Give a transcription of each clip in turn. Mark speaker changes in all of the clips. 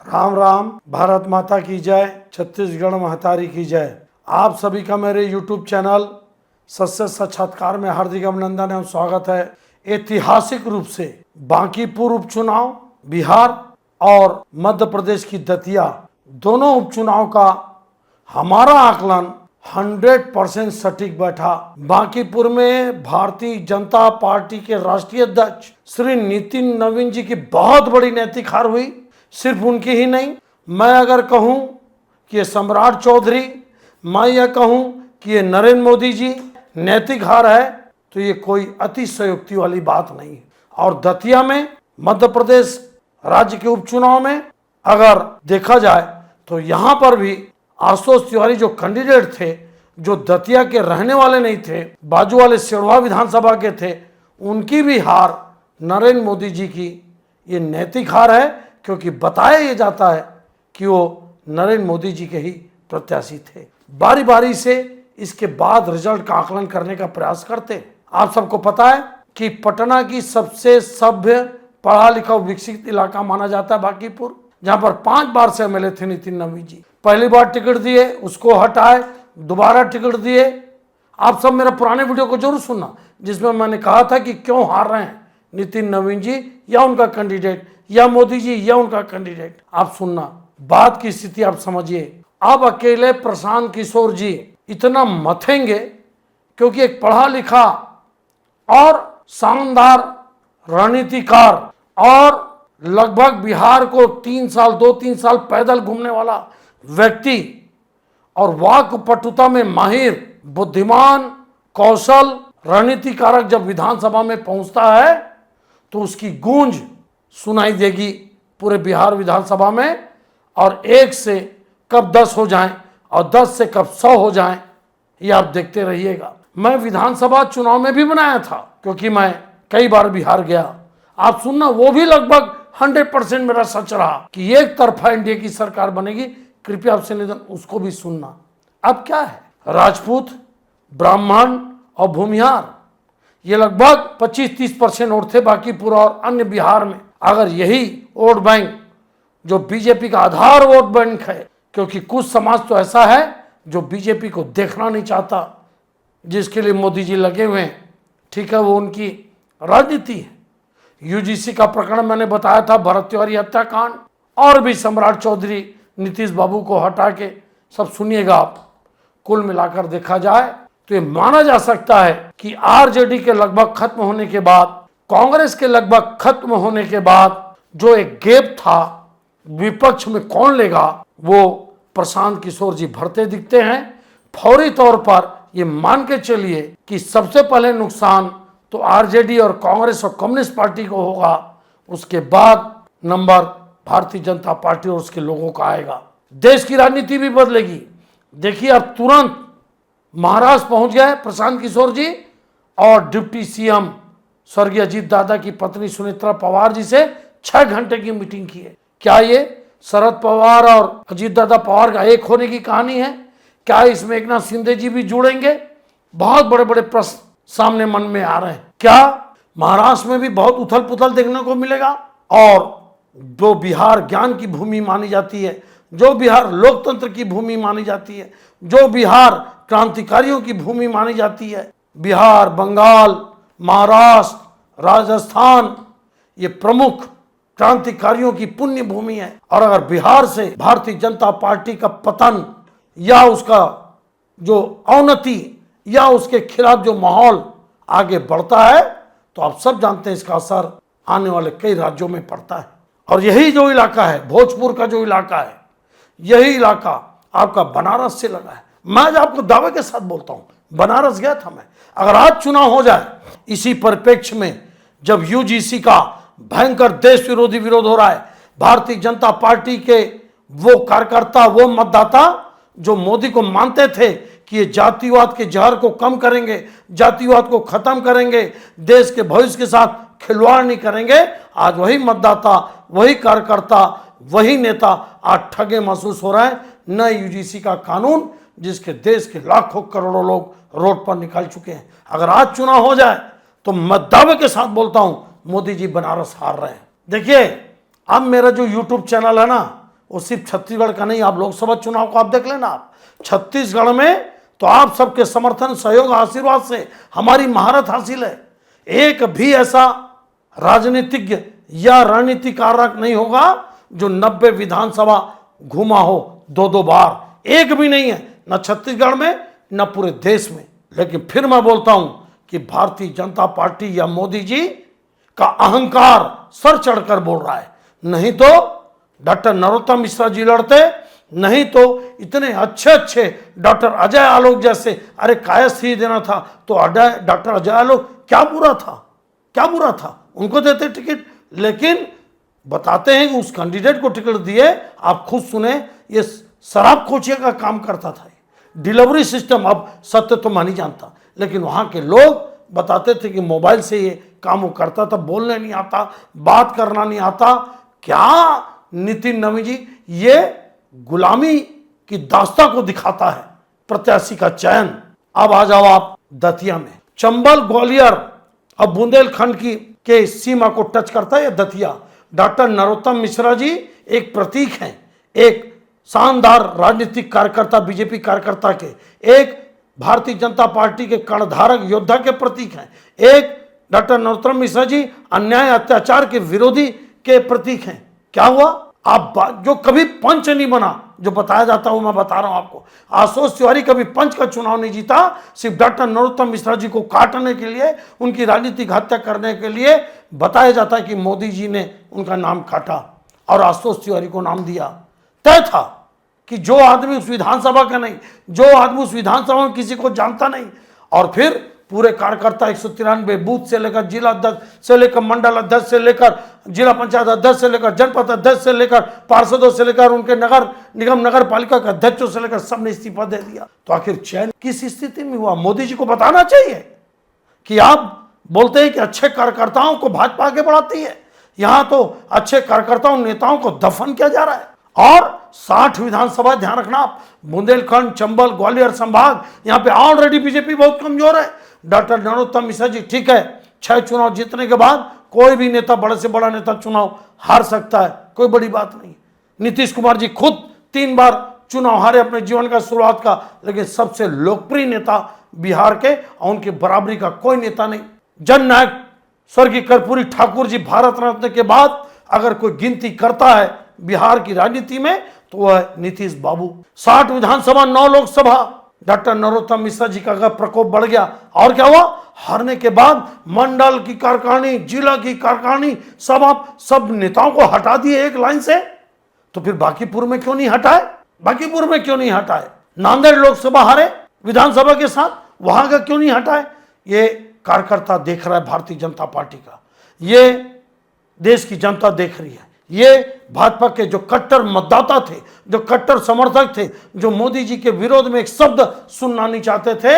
Speaker 1: राम राम, भारत माता की जय, छत्तीसगढ़ महतारी की जय। आप सभी का मेरे YouTube चैनल सत्य साक्षात्कार में हार्दिक अभिनंदन एवं स्वागत है। ऐतिहासिक रूप से बांकीपुर उपचुनाव, बिहार और मध्य प्रदेश की दतिया दोनों उपचुनाव का हमारा आकलन 100% सटीक बैठा। बांकीपुर में भारतीय जनता पार्टी के राष्ट्रीय अध्यक्ष श्री नितिन नवीन जी की बहुत बड़ी नैतिक हार हुई। सिर्फ उनकी ही नहीं, मैं अगर कहूं कि ये सम्राट चौधरी, मैं यह कहूं कि ये नरेंद्र मोदी जी नैतिक हार है, तो ये कोई अतिशयोक्ति वाली बात नहीं है। और दतिया में मध्य प्रदेश राज्य के उपचुनाव में अगर देखा जाए तो यहां पर भी आशुतोष तिवारी जो कैंडिडेट थे, जो दतिया के रहने वाले नहीं थे, बाजू वाले सिरवा विधानसभा के थे, उनकी भी हार नरेंद्र मोदी जी की ये नैतिक हार है, क्योंकि बताया ये जाता है कि वो नरेंद्र मोदी जी के ही प्रत्याशी थे। बारी बारी से इसके बाद रिजल्ट का आकलन करने का प्रयास करते। आप सबको पता है कि पटना की सबसे सभ्य, पढ़ा लिखा, विकसित इलाका माना जाता है बांकीपुर, जहां पर 5 बार से एमएलए थे नितिन नवीन जी। पहली बार टिकट दिए, उसको हटाए, दोबारा टिकट दिए। आप सब मेरा पुराने वीडियो को जरूर सुनना, जिसमें मैंने कहा था कि क्यों हार रहे हैं नितिन नवीन जी या उनका कैंडिडेट, या मोदी जी या उनका कैंडिडेट। आप सुनना, बात की स्थिति आप समझिए। अब अकेले प्रशांत किशोर जी इतना मथेंगे, क्योंकि एक पढ़ा लिखा और शानदार रणनीतिकार और लगभग बिहार को 2-3 साल पैदल घूमने वाला व्यक्ति और वाक्पटुता में माहिर, बुद्धिमान, कौशल, रणनीतिकारक जब विधानसभा में पहुंचता है तो उसकी गूंज सुनाई देगी पूरे बिहार विधानसभा में। और 1 से कब 10 हो जाएं और 10 से कब 100 हो जाएं, ये आप देखते रहिएगा। मैं विधानसभा चुनाव में भी बनाया था, क्योंकि मैं कई बार बिहार गया। आप सुनना, वो भी लगभग 100% मेरा सच रहा कि एक तरफा एनडीए की सरकार बनेगी। कृपया आपसे निवेदन, उसको भी सुनना। अब क्या है, राजपूत, ब्राह्मण और भूमिहार, ये लगभग 25-30% वोट थे बांकीपुर और अन्य बिहार में। अगर यही वोट बैंक जो बीजेपी का आधार वोट बैंक है, क्योंकि कुछ समाज तो ऐसा है जो बीजेपी को देखना नहीं चाहता, जिसके लिए मोदी जी लगे हुए हैं, ठीक है, वो उनकी राजनीति है। यूजीसी का प्रकरण मैंने बताया था, भरत तिवारी हत्याकांड, और भी सम्राट चौधरी, नीतीश बाबू को हटा के, सब सुनिएगा आप। कुल मिलाकर देखा जाए तो ये माना जा सकता है कि आरजेडी के लगभग खत्म होने के बाद, कांग्रेस के लगभग खत्म होने के बाद जो एक गैप था, विपक्ष में कौन लेगा, वो प्रशांत किशोर जी भरते दिखते हैं। फौरी तौर पर ये मान के चलिए कि सबसे पहले नुकसान तो आरजेडी और कांग्रेस और कम्युनिस्ट पार्टी को होगा, उसके बाद नंबर भारतीय जनता पार्टी और उसके लोगों का आएगा। देश की राजनीति भी बदलेगी। देखिए, अब तुरंत महाराष्ट्र पहुंच गए प्रशांत किशोर जी और डिप्टी सीएम स्वर्गीय अजीत दादा की पत्नी सुनेत्रा पवार जी से 6 घंटे की मीटिंग की है। क्या ये शरद पवार और अजीत दादा पवार का एक होने की कहानी है? क्या इसमें एकनाथ शिंदे जी भी जुड़ेंगे? बहुत बड़े बड़े प्रश्न सामने मन में आ रहे हैं। क्या महाराष्ट्र में भी बहुत उथल पुथल देखने को मिलेगा? और जो बिहार ज्ञान की भूमि मानी जाती है, जो बिहार लोकतंत्र की भूमि मानी जाती है, जो बिहार क्रांतिकारियों की भूमि मानी जाती है, बिहार, बंगाल, महाराष्ट्र, राजस्थान, ये प्रमुख क्रांतिकारियों की पुण्य भूमि है। और अगर बिहार से भारतीय जनता पार्टी का पतन या उसका जो अवनति या उसके खिलाफ जो माहौल आगे बढ़ता है, तो आप सब जानते हैं इसका असर आने वाले कई राज्यों में पड़ता है। और यही जो इलाका है, भोजपुर का जो इलाका है, यही इलाका आपका बनारस से लगा है। मैं आज आपको दावे के साथ बोलता हूं, बनारस गया था मैं। अगर आज चुनाव हो जाए इसी परिप्रेक्ष्य में, जब यूजीसी का भयंकर देश विरोधी विरोध हो रहा है, भारतीय जनता पार्टी के वो कार्यकर्ता, वो मतदाता जो मोदी को मानते थे कि ये जातिवाद के जहर को कम करेंगे, जातिवाद को खत्म करेंगे, देश के भविष्य के साथ खिलवाड़ नहीं करेंगे, आज वही मतदाता, वही कार्यकर्ता, वही नेता आज ठगे महसूस हो रहे हैं। न यूजीसी का कानून, जिसके देश के लाखों करोड़ों लोग रोड पर निकल चुके हैं। अगर आज चुनाव हो जाए तो मैं दावे के साथ बोलता हूं, मोदी जी बनारस हार रहे हैं। देखिए, अब मेरा जो यूट्यूब चैनल है ना, वो सिर्फ छत्तीसगढ़ का नहीं, आप लोकसभा चुनाव को आप देख लेना। आप छत्तीसगढ़ में तो आप सबके समर्थन, सहयोग, आशीर्वाद से हमारी महारत हासिल है। एक भी ऐसा राजनीतिज्ञ या रणनीतिकारक नहीं होगा जो 90 विधानसभा घूमा हो 2-2 बार, एक भी नहीं है, न छत्तीसगढ़ में न पूरे देश में। लेकिन फिर मैं बोलता हूं कि भारतीय जनता पार्टी या मोदी जी का अहंकार सर चढ़कर बोल रहा है। नहीं तो डॉक्टर नरोत्तम मिश्रा जी लड़ते, नहीं तो इतने अच्छे अच्छे डॉक्टर अजय आलोक जैसे, अरे कायस्थ ही देना था तो डॉक्टर अजय आलोक क्या बुरा था, क्या बुरा था, उनको देते टिकट। लेकिन बताते हैं कि उस कैंडिडेट को टिकट दिए, आप खुद सुने, ये शराब खोचिए का काम करता था, डिलीवरी सिस्टम। अब सत्य तो मैं नहीं जानता, लेकिन वहां के लोग बताते थे कि मोबाइल से ये काम वो करता था, बोलने नहीं आता, बात करना नहीं आता। क्या नितिन नवीन जी, ये गुलामी की दास्ता को दिखाता है प्रत्याशी का चयन। अब आ जाओ आप दतिया में, चंबल ग्वालियर अब बुंदेलखंड की के सीमा को टच करता है। दतिया डॉक्टर नरोत्तम मिश्रा जी एक प्रतीक हैं, एक शानदार राजनीतिक कार्यकर्ता, बीजेपी कार्यकर्ता के, एक भारतीय जनता पार्टी के कर्णधारक योद्धा के प्रतीक हैं। एक डॉक्टर नरोत्तम मिश्रा जी अन्याय अत्याचार के विरोधी के प्रतीक हैं। क्या हुआ? आप जो कभी पंच नहीं बना, जो बताया जाता है मैं बता रहा हूं आपको। आशुतोष तिवारी कभी पंच का चुनाव नहीं जीता, सिर्फ डॉक्टर नरोत्तम मिश्रा जी को काटने के लिए, उनकी राजनीतिक हत्या करने के लिए बताया जाता है कि मोदी जी ने उनका नाम काटा और आशुतोष तिवारी को नाम दिया। तय था कि जो आदमी उस विधानसभा का नहीं, जो आदमी उस विधानसभा में किसी को जानता नहीं, और फिर पूरे कार्यकर्ता 193 बूथ से लेकर जिला अध्यक्ष से लेकर मंडल अध्यक्ष से लेकर जिला पंचायत अध्यक्ष से लेकर जनपद अध्यक्ष से लेकर पार्षदों से लेकर उनके नगर निगम नगर पालिका के अध्यक्षों से लेकर सबने इस्तीफा दे दिया। तो आखिर चयन किस स्थिति में हुआ? मोदी जी को बताना चाहिए कि आप बोलते हैं कि अच्छे कार्यकर्ताओं को भाजपा आगे बढ़ाती है, यहां तो अच्छे कार्यकर्ताओं नेताओं को दफन किया जा रहा है। और 60 विधानसभा, ध्यान रखना आप, बुंदेलखंड, चंबल, ग्वालियर संभाग, यहां पे ऑलरेडी बीजेपी बहुत कमजोर है। डॉक्टर नरोत्तम मिश्रा जी ठीक है, 6 चुनाव जीतने के बाद कोई भी नेता, बड़े से बड़ा नेता चुनाव हार सकता है, कोई बड़ी बात नहीं। नीतीश कुमार जी खुद 3 बार चुनाव हारे अपने जीवन का शुरुआत का, लेकिन सबसे लोकप्रिय नेता बिहार के, और उनके बराबरी का कोई नेता नहीं। जननायक स्वर्गीय कर्पूरी ठाकुर जी भारत रत्न के बाद अगर कोई गिनती करता है बिहार की राजनीति में तो वह है नीतीश बाबू। 60 विधानसभा, 9 लोकसभा, डॉक्टर नरोत्तम मिश्रा जी का अगर प्रकोप बढ़ गया, और क्या हुआ? हारने के बाद मंडल की कार्यकारिणी, जिला की कार्यकारिणी, सब आप सब नेताओं को हटा दिए एक लाइन से। तो फिर बांकीपुर में क्यों नहीं हटाए? बांकीपुर में क्यों नहीं हटाए? नांदेड़ लोकसभा हारे विधानसभा के साथ, वहां का क्यों नहीं हटाए? ये कार्यकर्ता देख रहा है, भारतीय जनता पार्टी का, ये देश की जनता देख रही है। ये भाजपा के जो कट्टर मतदाता थे, जो कट्टर समर्थक थे, जो मोदी जी के विरोध में एक शब्द सुनना नहीं चाहते थे,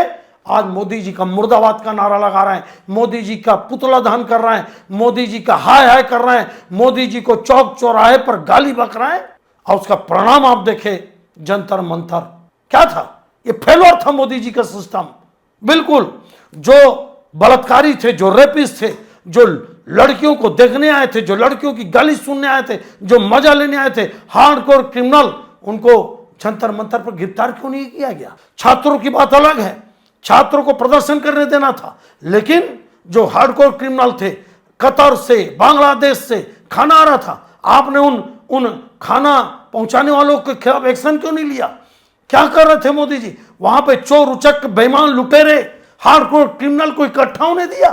Speaker 1: आज मोदी जी का मुर्दाबाद का नारा लगा रहे हैं, मोदी जी का पुतला दहन कर रहे हैं, मोदी जी का हाय हाय कर रहे हैं, मोदी जी को चौक चौराहे पर गाली बक रहे हैं। और उसका परिणाम आप देखें, जंतर मंतर क्या था? ये फेलुअर था मोदी जी का सिस्टम, बिल्कुल। जो बलात्कारी थे, जो रेपिस्ट थे, जो लड़कियों को देखने आए थे, जो लड़कियों की गाली सुनने आए थे, जो मजा लेने आए थे, हार्डकोर क्रिमिनल, उनको जंतर मंतर पर गिरफ्तार क्यों नहीं किया गया? छात्रों की बात अलग है, छात्रों को प्रदर्शन करने देना था, लेकिन जो हार्डकोर क्रिमिनल थे, कतर से, बांग्लादेश से खाना आ रहा था, आपने उन खाना पहुंचाने वालों के खिलाफ एक्शन क्यों नहीं लिया? क्या कर रहे थे मोदी जी? वहां पे चोर, उचक, बेईमान, लुटेरे, हार्डकोर क्रिमिनल को इकट्ठा होने दिया,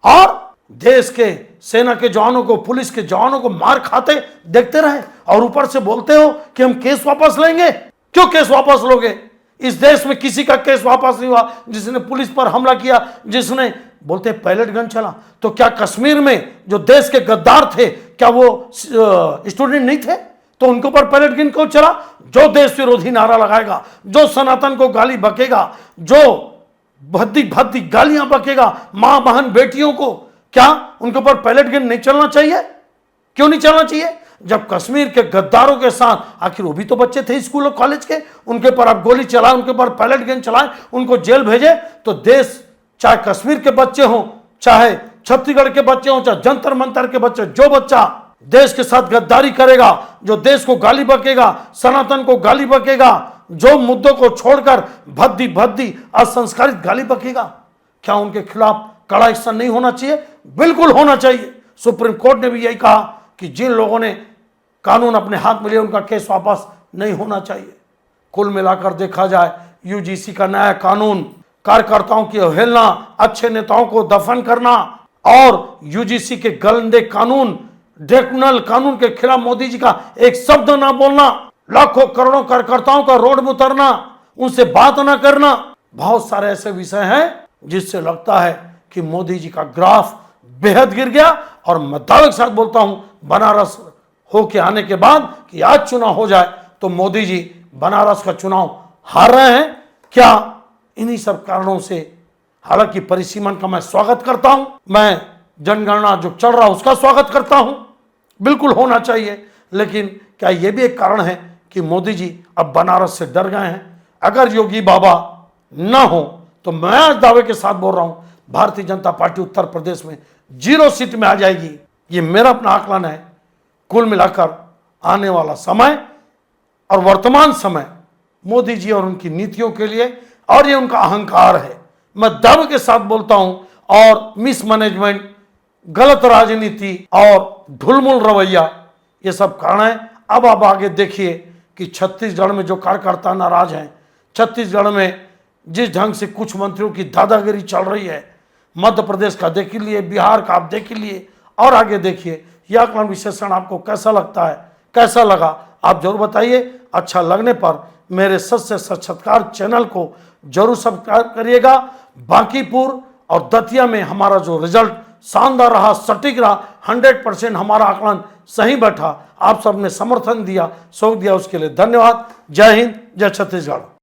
Speaker 1: और देश के सेना के जवानों को, पुलिस के जवानों को मार खाते देखते रहे, और ऊपर से बोलते हो कि हम केस वापस लेंगे। क्यों केस वापस लोगे? इस देश में किसी का केस वापस नहीं हुआ जिसने पुलिस पर हमला किया, जिसने बोलते पैलेट गन चला। तो क्या कश्मीर में जो देश के गद्दार थे, क्या वो स्टूडेंट नहीं थे? तो उनके ऊपर पैलेट गन क्यों चला? जो देश विरोधी नारा लगाएगा, जो सनातन को गाली बकेगा, जो भद्दी भद्दी गालियां बकेगा मां बहन बेटियों को, क्या उनके ऊपर पैलेट गन नहीं चलना चाहिए? क्यों नहीं चलना चाहिए? जब कश्मीर के गद्दारों के साथ, आखिर वो भी तो बच्चे थे स्कूल और कॉलेज के, उनके पर आप गोली चलाए, उनके पर पैलेट गन चलाए, उनको जेल भेजे, तो देश, चाहे कश्मीर के बच्चे हों, चाहे छत्तीसगढ़ के बच्चे हों, चाहे जंतर मंतर के बच्चे, जो बच्चा देश के साथ गद्दारी करेगा, जो देश को गाली बकेगा, सनातन को गाली बकेगा, जो मुद्दों को छोड़कर भद्दी भद्दी असंस्कारित गाली बकेगा, क्या उनके खिलाफ कड़ा एक्शन नहीं होना चाहिए? बिल्कुल होना चाहिए। सुप्रीम कोर्ट ने भी यही कहा कि जिन लोगों ने कानून अपने हाथ में लिया उनका केस वापस नहीं होना चाहिए। कुल मिलाकर देखा जाए, यूजीसी का नया कानून कार्यकर्ताओं की अवहेलना, अच्छे नेताओं को दफन करना और यूजीसी के गंदे कानून, ट्रिब्यूनल कानून के खिलाफ मोदी जी का एक शब्द ना बोलना, लाखों करोड़ों कार्यकर्ताओं का रोड में उतरना, उनसे बात ना करना, बहुत सारे ऐसे विषय हैं जिससे लगता है कि मोदी जी का ग्राफ बेहद गिर गया। और मैं दावे के साथ बोलता हूं, बनारस होके आने के बाद कि आज चुनाव हो जाए तो मोदी जी बनारस का चुनाव हार रहे हैं। क्या इन्हीं सब कारणों से? हालांकि परिसीमन का मैं स्वागत करता हूं, मैं जनगणना जो चल रहा है उसका स्वागत करता हूं, बिल्कुल होना चाहिए, लेकिन क्या यह भी एक कारण है कि मोदी जी अब बनारस से डर गए हैं? अगर योगी बाबा ना हो तो मैं आज दावे के साथ बोल रहा हूं, भारतीय जनता पार्टी उत्तर प्रदेश में 0 सीट में आ जाएगी। ये मेरा अपना आकलन है। कुल मिलाकर आने वाला समय और वर्तमान समय मोदी जी और उनकी नीतियों के लिए, और ये उनका अहंकार है, मैं दावे के साथ बोलता हूं, और मिसमैनेजमेंट, गलत राजनीति और ढुलमुल रवैया, ये सब कारण है। अब आप आगे देखिए कि छत्तीसगढ़ में जो कार्यकर्ता नाराज हैं, छत्तीसगढ़ में जिस ढंग से कुछ मंत्रियों की दादागिरी चल रही है, मध्य प्रदेश का देख लिए, बिहार का आप देख लिए, और आगे देखिए। यह आकलन विश्लेषण आपको कैसा लगता है, कैसा लगा आप जरूर बताइए। अच्छा लगने पर मेरे सत्य साक्षात्कार चैनल को जरूर सब्सक्राइब करिएगा। बांकीपुर और दतिया में हमारा जो रिजल्ट शानदार रहा, सटीक रहा, 100% हमारा आकलन सही बैठा, आप सबने समर्थन दिया, सहयोग दिया, उसके लिए धन्यवाद। जय हिंद, जय छत्तीसगढ़।